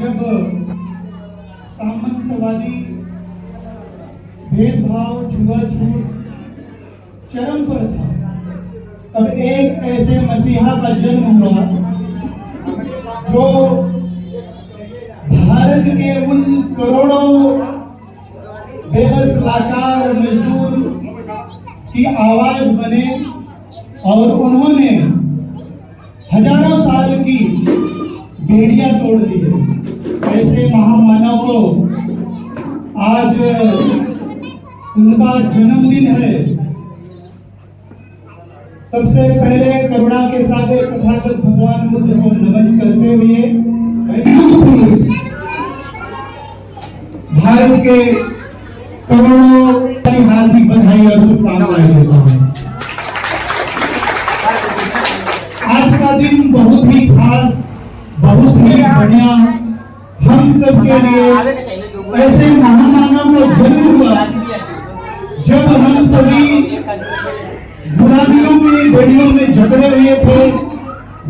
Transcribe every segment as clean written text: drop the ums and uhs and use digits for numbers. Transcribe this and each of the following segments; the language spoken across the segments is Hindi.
जब सामंतवादी भेदभाव छुआछूत चरम पर था, तब एक ऐसे मसीहा का जन्म हुआ जो भारत के उन करोड़ों बेबस लाचार मजदूर की आवाज बने और उन्होंने हजारों साल की बेड़ियां तोड़ दी। ऐसे महामानव को आज उनका जन्मदिन है। सबसे पहले करुणा के सागर तथागत भगवान बुद्ध को नमन करते हुए भारत के करोड़ों हार्दिक बधाई और शुभकामनाएं देता हूं। आज का दिन बहुत ही खास, बहुत ही बढ़िया हम सबके लिए ऐसे महामानव का जन्म हुआ जब हम सभी गुलामियों की बेड़ियों में झगड़े हुए थे,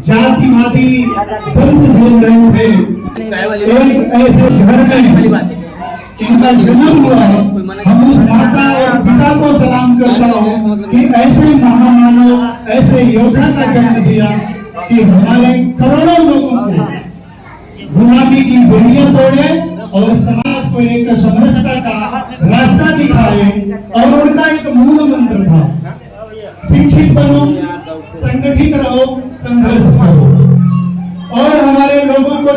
जातिवादी दर्द झेल रहे थे। एक ऐसे घर में इनका जन्म हुआ है। हम उस माता और पिता को सलाम करता हूँ कि ऐसे महामानव, ऐसे योद्धा का जन्म दिया कि हमारे करोड़ों लोगों को गुलामी की बेड़ियां तोड़े और समाज को एक समरसता का रास्ता दिखाए। और उनका एक मूल मंत्र था, शिक्षित बनो, संगठित रहो, संघर्ष करो। और हमारे लोगों को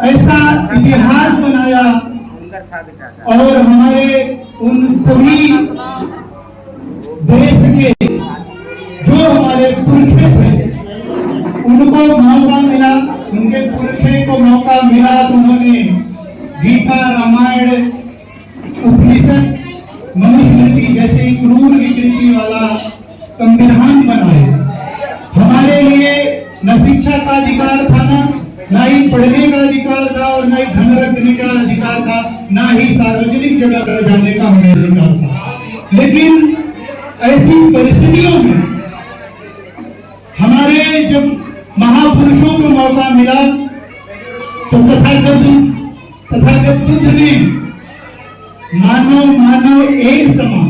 ऐसा इतिहास बनाया और हमारे उन सभी देश के जो हमारे पुरखे थे उनको मौका मिला, उनके पुरखे को मौका मिला तो उन्होंने गीता, रामायण, उपनिषद, मनुस्मृति जैसे क्रूर विकृति वाला संविधान बनाए। हमारे लिए न शिक्षा का अधिकार था, ना ही पढ़ने का अधिकार था और ना ही धन रखने का अधिकार था, ना ही सार्वजनिक जगह पर जाने का हमें अधिकार था। लेकिन ऐसी परिस्थितियों में हमारे जब महापुरुषों को मौका मिला तो तथागत बुद्ध ने मानव एक समान,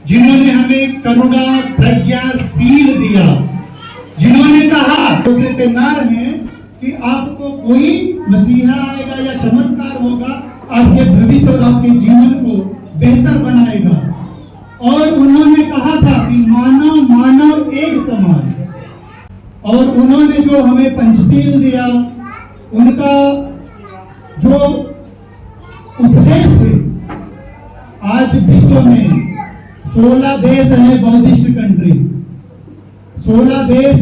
जिन्होंने हमें करुणा, प्रज्ञा, शील दिया, जिन्होंने कहा तो तैयार हैं कि आपको कोई मसीहा आएगा या चमत्कार होगा, आपके भविष्य और आपके जीवन को बेहतर बनाएगा। और उन्होंने कहा था कि मानव एक समान। और उन्होंने जो हमें पंचशील दिया, उनका जो उपदेश थे, आज विश्व में 16 देश है बौद्धिस्ट कंट्री, 16 देश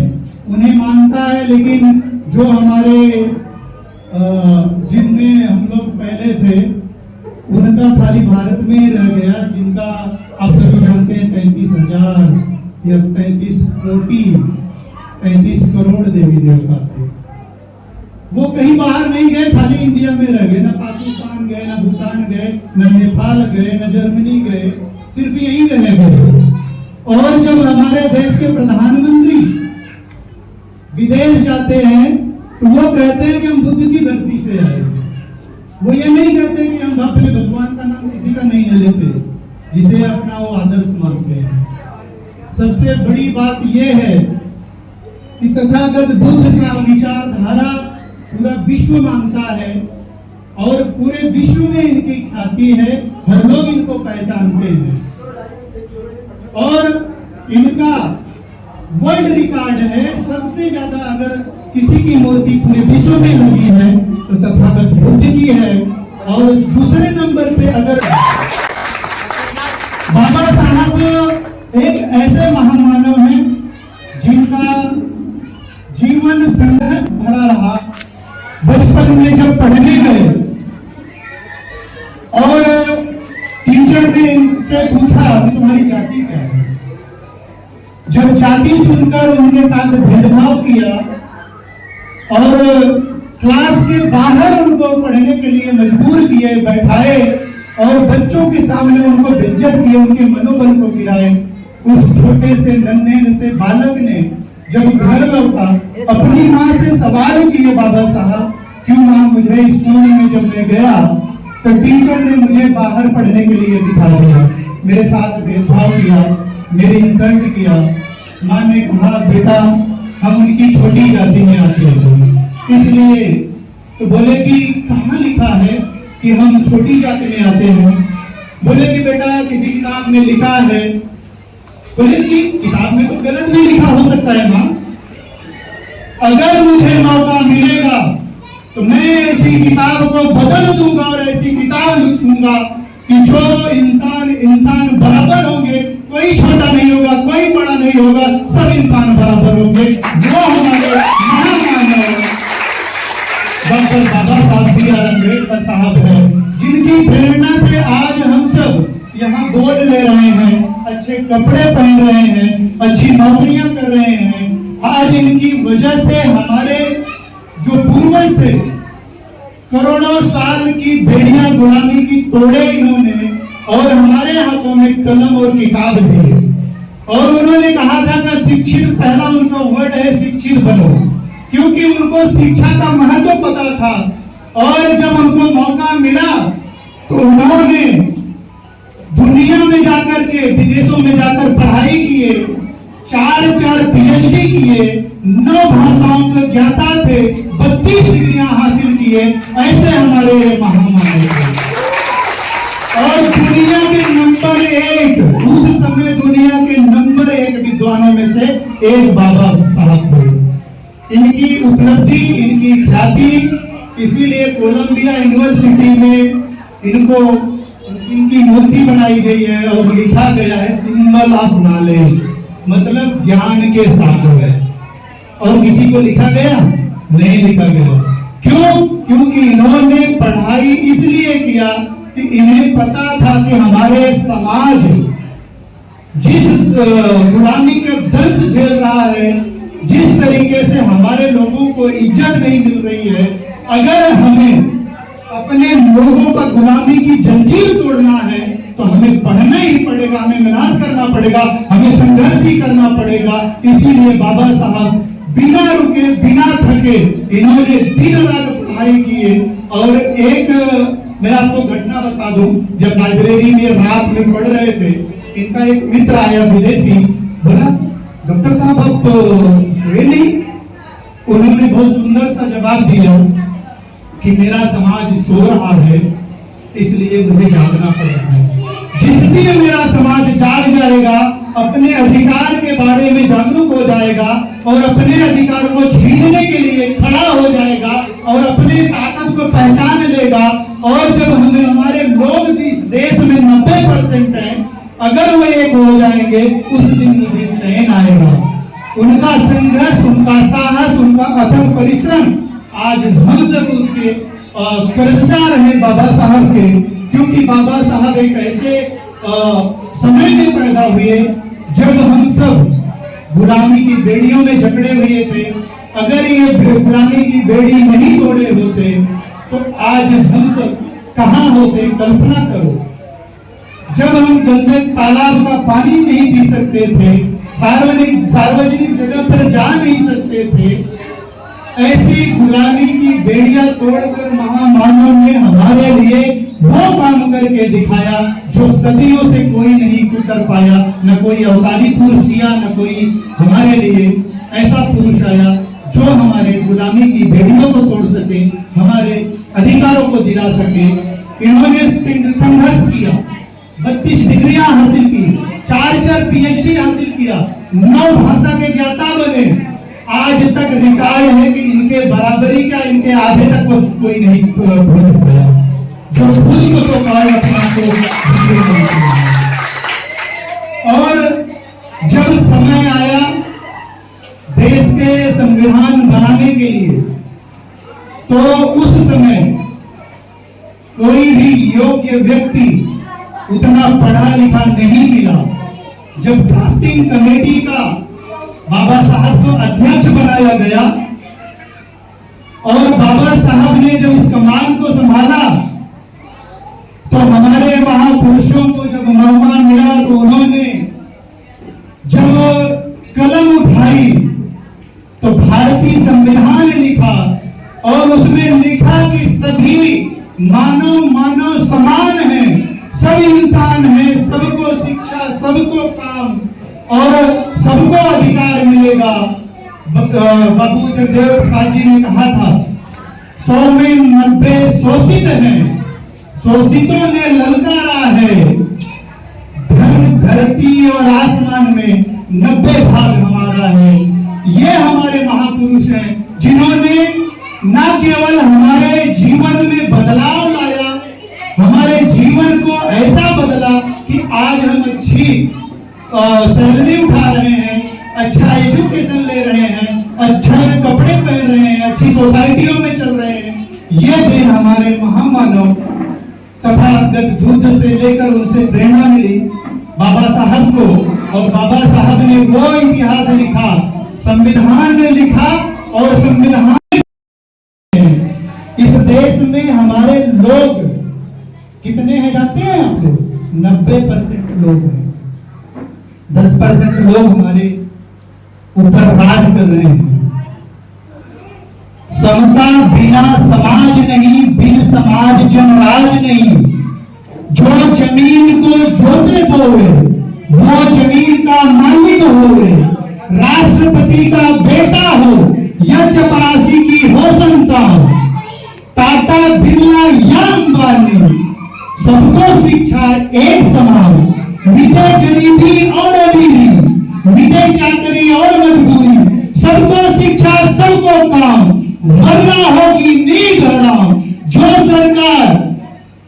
उन्हें मानता है। लेकिन जो हमारे जिनमें हम लोग पहले थे उनका खाली भारत में ही रह गया, जिनका आप सभी जानते हैं 35,000 या 35 करोड़ देवी देवता थे। वो कहीं बाहर नहीं गए, खाली इंडिया में रह गए, न पाकिस्तान गए, न भूटान गए, न नेपाल गए, न जर्मनी गए, सिर्फ यही रह गए। और जब हमारे देश के प्रधानमंत्री विदेश जाते हैं तो वो कहते हैं कि हम बुद्ध की धरती से आए। वो ये नहीं कहते कि हम अपने भगवान का नाम किसी का नहीं लेते, जिसे अपना वो आदर्श मानते हैं। सबसे बड़ी बात यह है कि तथागत बुद्ध का विचारधारा पूरा विश्व मानता है और पूरे विश्व में इनकी ख्याति है, हर लोग इनको पहचानते हैं। और इनका वर्ल्ड रिकॉर्ड है, सबसे ज्यादा अगर किसी की मूर्ति पूरे विश्व में लगी है तो तथागत बुद्ध की है। और दूसरे नंबर पे अगर बाबा साहब एक ऐसे महामानव हैं जिनका जीवन संघर्ष भरा रहा। बचपन में जब पढ़ने गए और टीचर ने इनसे पूछा कि तुम्हारी जाति क्या है, जब जाति सुनकर उनके साथ भेदभाव किया और क्लास के बाहर उनको पढ़ने के लिए मजबूर किए, बैठाए और बच्चों के सामने उनको बेइज्जत किए, उनके मनोबल को गिराए, उस छोटे से नन्हे से बालक ने जब घर लौटा अपनी माँ से सवाल किए बाबा साहब, क्यों माँ मुझे स्कूल में जब मैं गया तो टीचर ने मुझे बाहर पढ़ने के लिए बिठा दिया, मेरे साथ भेदभाव किया, मेरी इंसल्ट किया। माँ ने कहा बेटा हम उनकी छोटी जाति में आते हैं, इसलिए तो बोले कि कहाँ लिखा है कि हम छोटी जाति में आते हैं। बोले कि बेटा किसी किताब में लिखा है। बोले कि किताब में तो गलत भी लिखा हो सकता है माँ, अगर मुझे मौका मिलेगा तो मैं ऐसी किताब को बदल दूंगा और ऐसी किताब लिखूंगा कि जो इंसान बराबर होंगे, कोई छोटा नहीं होगा, कोई बड़ा नहीं होगा, सब इंसान बराबर होंगे। वो हमारे महामानव डॉक्टर बाबा साहब बी आर अम्बेडकर साहब है, जिनकी प्रेरणा से आज हम सब यहाँ बोल ले रहे हैं, अच्छे कपड़े पहन रहे हैं, अच्छी नौकरियां कर रहे हैं। आज इनकी वजह से हमारे जो पूर्वज थे, करोड़ों साल की बेड़ियां गुलामी की तोड़े इन्होंने, और हमारे हाथों में कलम और किताब दी। और उन्होंने कहा था कि शिक्षित, पहला उनका वर्ड है शिक्षित बनो, क्योंकि उनको शिक्षा का महत्व पता था। और जब उनको मौका मिला तो उन्होंने दुनिया में जाकर के, विदेशों में जाकर पढ़ाई किए, 4 PhD किए, 9 भाषाओं के ज्ञाता थे, 32 डिग्रियां हासिल किए। ऐसे हमारे महामानव थे और दुनिया के नंबर 1, उस समय दुनिया के नंबर 1 विद्वानों में से एक बाबा साहब थे। इनकी उपलब्धि, इनकी ख्याति, इसीलिए कोलंबिया यूनिवर्सिटी में इनकी मूर्ति बनाई गई है और लिखा गया है सिंबल ऑफ नॉलेज, मतलब ज्ञान के सागर है। और किसी को लिखा गया नहीं लिखा गया। क्यों? क्योंकि इन्होंने पढ़ाई इसलिए किया कि इन्हें पता था कि हमारे समाज जिस गुलामी का दर्द झेल रहा है, जिस तरीके से हमारे लोगों को इज्जत नहीं मिल रही है, अगर हमें अपने लोगों का गुलामी की जंजीर तोड़ना है तो हमें पढ़ना ही पड़ेगा, हमें मेहनत करना पड़ेगा, हमें संघर्ष ही करना पड़ेगा। इसीलिए बाबा साहब बिना रुके, बिना थके इन्होंने दिन रात पढ़ाई की। और एक मैं आपको घटना बता दूं, जब लाइब्रेरी में रात में पढ़ रहे थे, इनका एक मित्र आया विदेशी, बोला डॉक्टर साहब आप सोए नहीं? उन्होंने बहुत सुंदर सा जवाब दिया कि मेरा समाज सो रहा है, इसलिए मुझे जागना पड़ रहा है। जिस दिन मेरा समाज जाग जाएगा, अपने अधिकार के बारे में जागरूक हो जाएगा और अपने अधिकार को छीनने के लिए खड़ा हो जाएगा और अपने ताकत को पहचान लेगा, और जब हमें हमारे लोग इस देश में 90% हैं, अगर वो एक हो जाएंगे, उस दिन मुझे चैन आएगा। उनका संघर्ष, उनका साहस, उनका अथक परिश्रम, आज हम सब उसके करस्तार हैं बाबा साहब के। क्योंकि बाबा साहब एक ऐसे समय में पैदा हुए जब हम सब गुलामी की बेड़ियों में जकड़े हुए थे। अगर ये गुलामी की बेड़ी नहीं तोड़े होते तो आज हम सब कहाँ होते? कल्पना करो, जब हम गंदे तालाब का पानी नहीं पी सकते थे, सार्वजनिक जगह पर जा नहीं सकते थे, ऐसी गुलामी की बेड़ियां तोड़कर महामानव ने हमारे लिए वो काम करके दिखाया जो सदियों से कोई नहीं कर पाया। न कोई अवतारी पुरुष किया, न कोई हमारे लिए ऐसा पुरुष आया जो हमारे गुलामी की बेड़ियों को तोड़ सके, हमारे अधिकारों को दिला सके। इन्होंने संघर्ष किया, 32 डिग्रियां हासिल की, 4 PhD हासिल किया, 9 भाषा के ज्ञाता बने। आज तक रिकॉर्ड है कि इनके बराबरी का, इनके आधे तक कोई नहीं पहुंच पाया। जो खुद को तो अपना को। और जब समय आया देश के संविधान बनाने के लिए, तो उस समय कोई भी योग्य व्यक्ति उतना पढ़ा लिखा नहीं मिला। जब ड्राफ्टिंग कमेटी का बाबा साहब को अध्यक्ष बनाया गया और बाबा साहब ने जब इस कमान को संभाला, तो हमारे महापुरुषों को जब मौका मिला तो उन्होंने जब कलम उठाई और उसमें लिखा कि सभी मानव मानव समान है, सब इंसान है, सबको शिक्षा, सबको काम और सबको अधिकार मिलेगा। बाबू जगदेव प्रसाद जी ने कहा था 100 में 90 शोषित हैं, शोषितों ने ललकारा है, धन धरती और आसमान में 90 भाग हमारा है। ये हमारे महापुरुष हैं जिन्होंने न केवल हमारे जीवन में बदलाव लाया, हमारे जीवन को ऐसा बदला कि आज हम अच्छी सैलरी उठा रहे हैं, अच्छा एजुकेशन ले रहे हैं, अच्छा कपड़े पहन रहे हैं, अच्छी सोसाइटियों में चल रहे हैं। ये दिन हमारे महामानव तथागत बुद्ध से लेकर उनसे प्रेरणा मिली बाबा साहब को, और बाबा साहब ने वो इतिहास लिखा, संविधान ने लिखा, और संविधान इस देश में हमारे लोग कितने हैं जानते हैं आपसे? 90% लोग हैं, 10% लोग हमारे ऊपर राज कर रहे हैं। समता बिना समाज नहीं, बिन समाज जनराज नहीं। जो जमीन को जोते बोए वो जमीन का मालिक होवे, राष्ट्रपति का बेटा हो या चपरासी की हो संतान, टाटा बिरला या अंबानी, सबको शिक्षा एक समान। मिटे गरीबी और अमीरी, मिटे चाकरी और मजदूरी, सबको शिक्षा सबको काम, वरना होगी नींद हराम। जो सरकार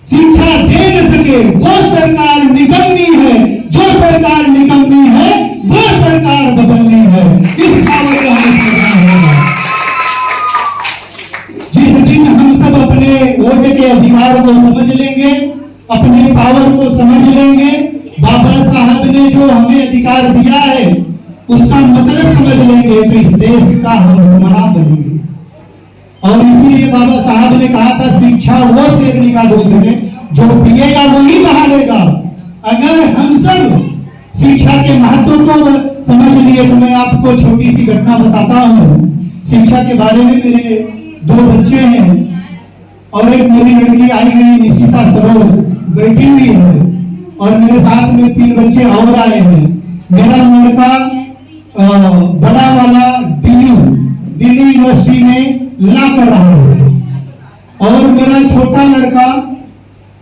शिक्षा दे न सके वो सरकार निकम्मी है, जो सरकार निकम्मी है वो सरकार बदलनी है। इस बात को हमें समझना होगा। जिस दिन हम सब अपने वोट के अधिकार को समझ लेंगे, अपने पावर को समझ लेंगे, बाबा साहब ने जो हमें अधिकार दिया है उसका मतलब समझ लेंगे, तो इस देश का हम हुक्मरान बनेंगे। और इसीलिए बाबा साहब ने कहा था शिक्षा वो शेरनी का दूध है, जो पिएगा वही बहालेगा। अगर हम सब शिक्षा के महत्व को समझ लिए तो मैं आपको छोटी सी घटना बताता हूँ। शिक्षा के बारे में मेरे 2 बच्चे हैं और एक मेरी लड़की आई गई निशिता सरोज बैठी हुई है, और मेरे साथ में 3 बच्चे और आए हैं। मेरा लड़का बड़ा वाला दिल्ली यूनिवर्सिटी में ला कर रहा है, और मेरा छोटा लड़का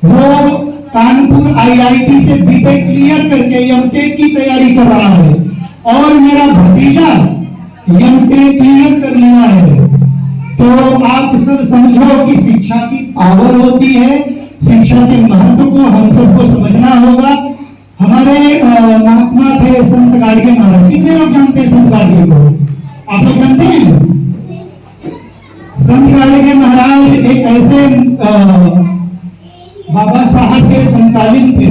वो कानपुर आईआईटी से बीटेक क्लियर करके एमटेक की तैयारी कर रहा है, और मेरा भतीजा एमटेक क्लियर कर लिया है। तो आप सब समझो कि शिक्षा की पावर होती है, शिक्षा के महत्व को हम सबको समझना होगा। हमारे महात्मा थे संत गाडगे महाराज, कितने लोग जानते हैं संत गाडगे को? आप लोग जानते हैं? संत गाडगे महाराज एक ऐसे बाबा साहब के समकालीन थे,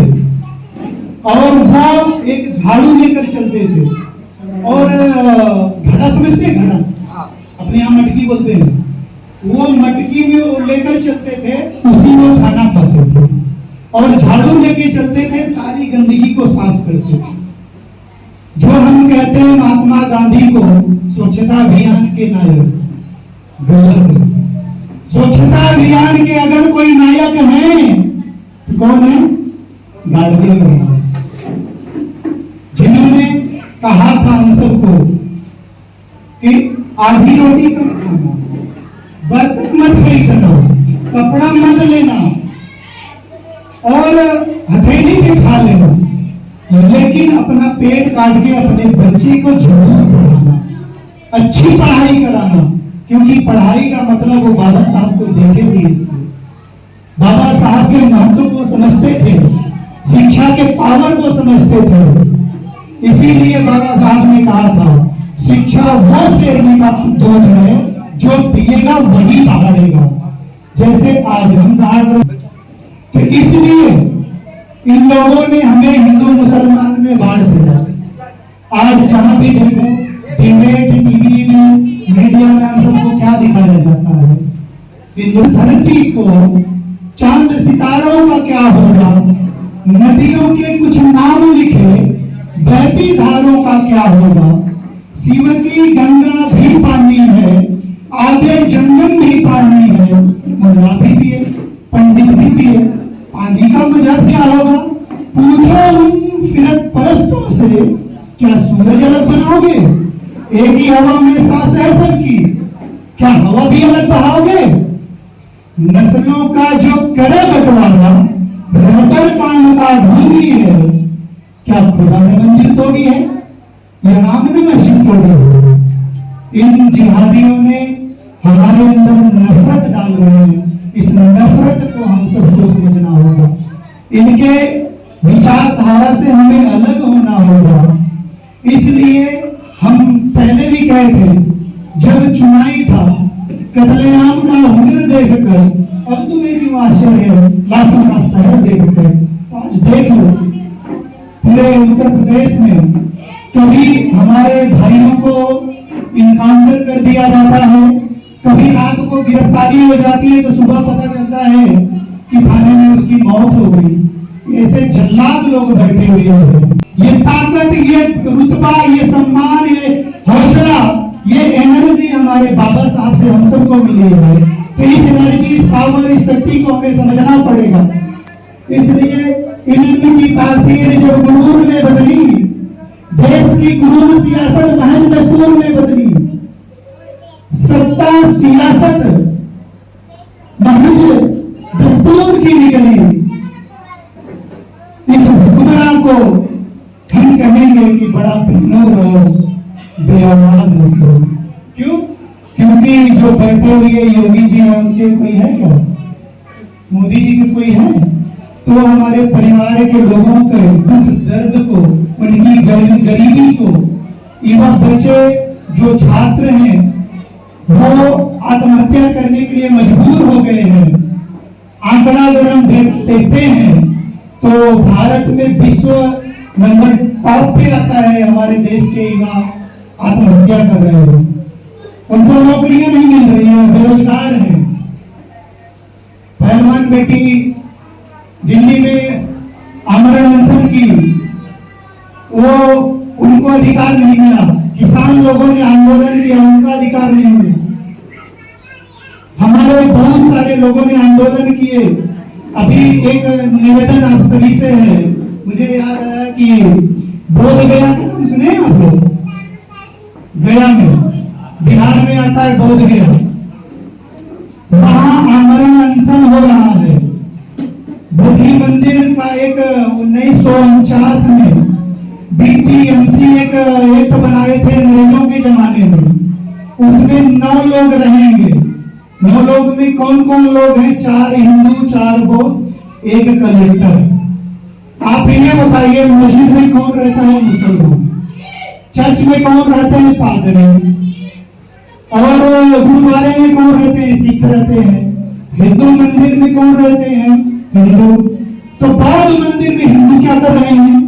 और वो एक झाड़ू लेकर चलते थे, और घड़ा समझते हैं? घड़ा अपने यहाँ मटकी बोलते हैं, वो मटकी में वो लेकर चलते थे, उसी में खाना खाते थे, और झाड़ू लेके चलते थे, सारी गंदगी को साफ करते थे। जो हम कहते हैं महात्मा गांधी को स्वच्छता अभियान के नायक, गलत। स्वच्छता अभियान के अगर कोई नायक हैं तो कौन है? गाडगे महाराज, जिन्होंने कहा था हम सबको कि आधी रोटी कम खाना, बर्तन मत खरीदना, कपड़ा मत लेना, और हथेली भी खा लेना, लेकिन अपना पेट काट के अपने बच्चे को जरूर पढ़ाना, अच्छी पढ़ाई कराना, क्योंकि पढ़ाई का मतलब वो बाबा साहब को देखे थे। बाबा साहब के महत्व को समझते थे, शिक्षा के पावर को समझते थे। इसीलिए बाबा साहब ने कहा था शिक्षा वो शेरनी का दूध है, जो पिएगा वही बहालेगा। जैसे आज हम तो इसलिए इन लोगों ने हमें हिंदू मुसलमान में बांट दिया। आज जहां भी देखो डिबेट टीवी में, मीडिया में हम सबको क्या दिखाया जाता है? हिंदू धरती को, चांद सितारों का क्या होगा, नदियों के कुछ नाम लिखे, बहती धारों का क्या होगा, शिव की गंगा भी पानी है, आगे जंगम भी पानी शराबी भी है, पंडित भी है, पानी का मजा क्या होगा? पूछो उन फिरत परस्तों से, क्या सूरज अलग बनाओगे? एक ही हवा में सांस है सबकी, क्या हवा भी अलग बहाओगे? नस्लों का जो करे बंटवारा रबर कान का ढोंगी है, क्या खुदा ने मंजिल तोड़ी है या राम ने मस्जिद तोड़ी है? इन जिहादियों ने हमारे अंदर नफरत डाल रहे हैं। इस नफरत को हम सबको समझना होगा, इनके विचारधारा से हमें अलग होना होगा। इसलिए हम पहले भी कहे थे, जब चुनाई था कत्लेआम का हुनर देखकर अब तुम्हें क्यों आश्चर्य है, लाखों का शहर देखकर। आज देख लो पूरे उत्तर प्रदेश में कभी हमारे भाइयों को इनकाउंटर कर दिया जाता है, कभी रात को गिरफ्तारी हो जाती है तो सुबह पता चलता है कि थाने में उसकी मौत हो गई। ऐसे जल्लाद लोग बैठे हुए हैं। ये ताकत, ये रुतबा, ये सम्मान, ये हौसला, ये एनर्जी हमारे बाबा साहब से हम सबको मिली है। तो इस एनर्जी, इस पावर, इस शक्ति को हमें समझना पड़ेगा। इसलिए इल्म की तासीर जो गुरूर में बदली, देश की गुरूर सियासत महज दस्तूर में बदली, सत्ता सियासत महज दस्तूर की निकली। इस हुक्मरान को हम कहेंगे कि बड़ा बेनूर और बेऔलाद हो। क्यों? क्योंकि जो बैठे हुए योगी जी हैं उनके कोई है क्या? मोदी जी के कोई है? तो हमारे परिवार के लोगों के दुख दर्द को, उनकी गरीबी को, युवा बच्चे जो छात्र हैं वो आत्महत्या करने के लिए मजबूर हो गए हैं। आंकड़ा अगर हम देखते हैं तो भारत में विश्व नंबर टॉप पे आता है। हमारे देश के युवा आत्महत्या कर रहे हैं, उनको नौकरियां नहीं मिल रही हैं, बेरोजगार हैं। पहलवान बेटी दिल्ली में आमरण अनशन की, वो उनको अधिकार नहीं मिला। किसान लोगों ने आंदोलन किया, उनका अधिकार नहीं मिला। हमारे बहुत सारे लोगों ने आंदोलन किए। अभी एक निवेदन आप सभी से है, मुझे याद आया कि बोधगया सुने आप लोग? गया में, बिहार में आता है बोधगया, वहां आमरण अनशन हो रहा है। बुद्धि मंदिर का एक 1949 में बीपीएमसी एक एक्ट बनाए थे अंग्रेजों के जमाने में, उसमें 9 लोग रहेंगे। 9 लोग में कौन कौन लोग हैं? 4 हिंदू, 4 बौद्ध, 1 कलेक्टर। आप ये बताइए, मस्जिद में कौन रहता है? मुसलमान। चर्च में कौन रहते हैं? पादरी। और गुरुद्वारे में कौन रहते हैं? सिख रहते हैं। हिंदू मंदिर में कौन रहते हैं? हिंदू। तो बौद्ध मंदिर में हिंदू क्या कर रहे हैं?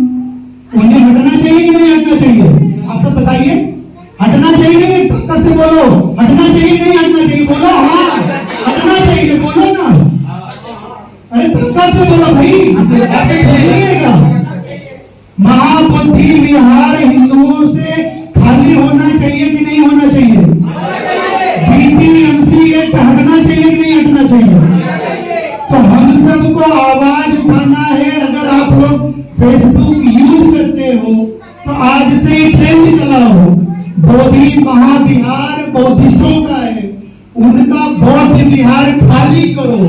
उन्हें हटना चाहिए कि नहीं हटना चाहिए? आप सब बताइए, हटना चाहिए? से बोलो, हटना चाहिए नहीं हटना चाहिए? बोलो हाँ, हटना चाहिए, बोलो ना। अरे धक्का से बोलो भाई। महाबोधि विहार हिंदुओं से खाली होना चाहिए कि नहीं होना चाहिए? बीपीएमसी एक्ट हटना चाहिए कि नहीं हटना चाहिए? तो हम सबको आवाज उठाना है। अगर आप लोग फेसबुक यूज करते हो तो आज से ही ट्रेंड चलाओ, बोधि महाविहार बौद्धिस्टों का है, उनका बौद्ध विहार खाली करो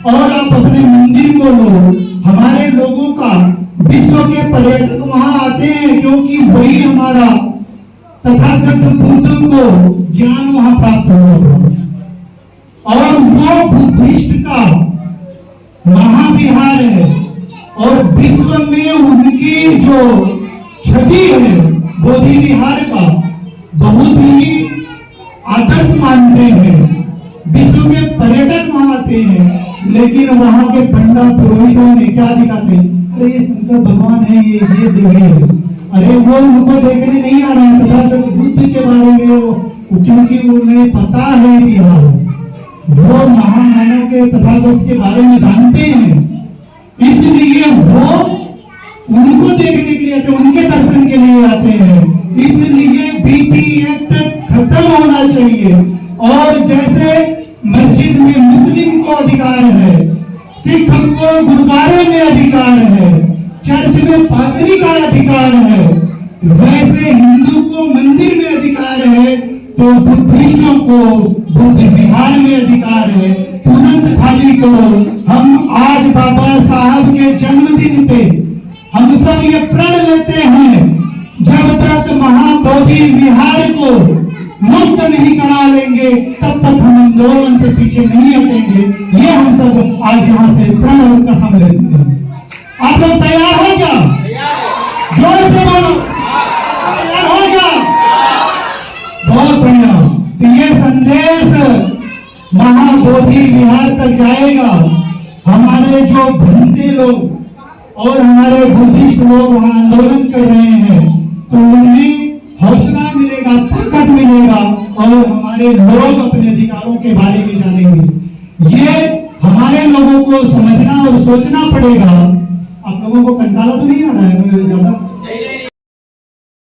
और आप अपने मंदिर को लो। हमारे लोगों का, विश्व के पर्यटक वहां आते हैं क्योंकि वही हमारा तथागत बुद्ध को ज्ञान वहां प्राप्त हुआ और वो बुद्धिस्ट का महाविहार है और विश्व में उनकी जो छवि है बोधि विहार का बहुत ही आदर्श मानते हैं। विश्व के पर्यटक वहां आते हैं, लेकिन वहां के पंडित पुरोहितों ने क्या दिखाते हैं? अरे ये शंकर भगवान है, ये देवी है। अरे वो उनको देखने नहीं आ रहे हैं तथागत बुद्ध के बारे में, क्योंकि उन्हें पता है इतिहास, वो महामानव के तथागत के बारे में जानते हैं, इसलिए वो उनको देखने के लिए आते, उनके दर्शन के लिए आते हैं। इसलिए बीपी एक्ट खत्म होना चाहिए और जैसे मस्जिद में मुस्लिम को अधिकार है, सिख को गुरुद्वारे में अधिकार है, चर्च में पादरी का अधिकार है, वैसे हिंदू को मंदिर में अधिकार है, तो बुद्धिस्टों को बुद्ध विहार में अधिकार है। तुरंत खाली करो। हम आज बाबा साहब के जन्मदिन पे हम सब ये प्रण लेते हैं, जब तक महाबोधि विहार को मुक्त नहीं करा लेंगे तब तक हम आंदोलन से पीछे नहीं हटेंगे। ये हम सब आज यहाँ से प्रण और कसम लेते हैं। आप लोग तैयार हो क्या? जोर से बोलो, तैयार हो क्या? बहुत बढ़िया। तो ये संदेश महाबोधि विहार तक जाएगा। हमारे जो भंते लोग और हमारे बुद्धिस्ट लोग वहां आंदोलन कर रहे हैं, तो उन्हें हौसला मिलेगा, ताकत मिलेगा और हमारे लोग अपने अधिकारों के बारे में जानेंगे। ये हमारे लोगों को समझना और सोचना पड़ेगा। आप लोगों को कंटाला तो नहीं आ रहा है?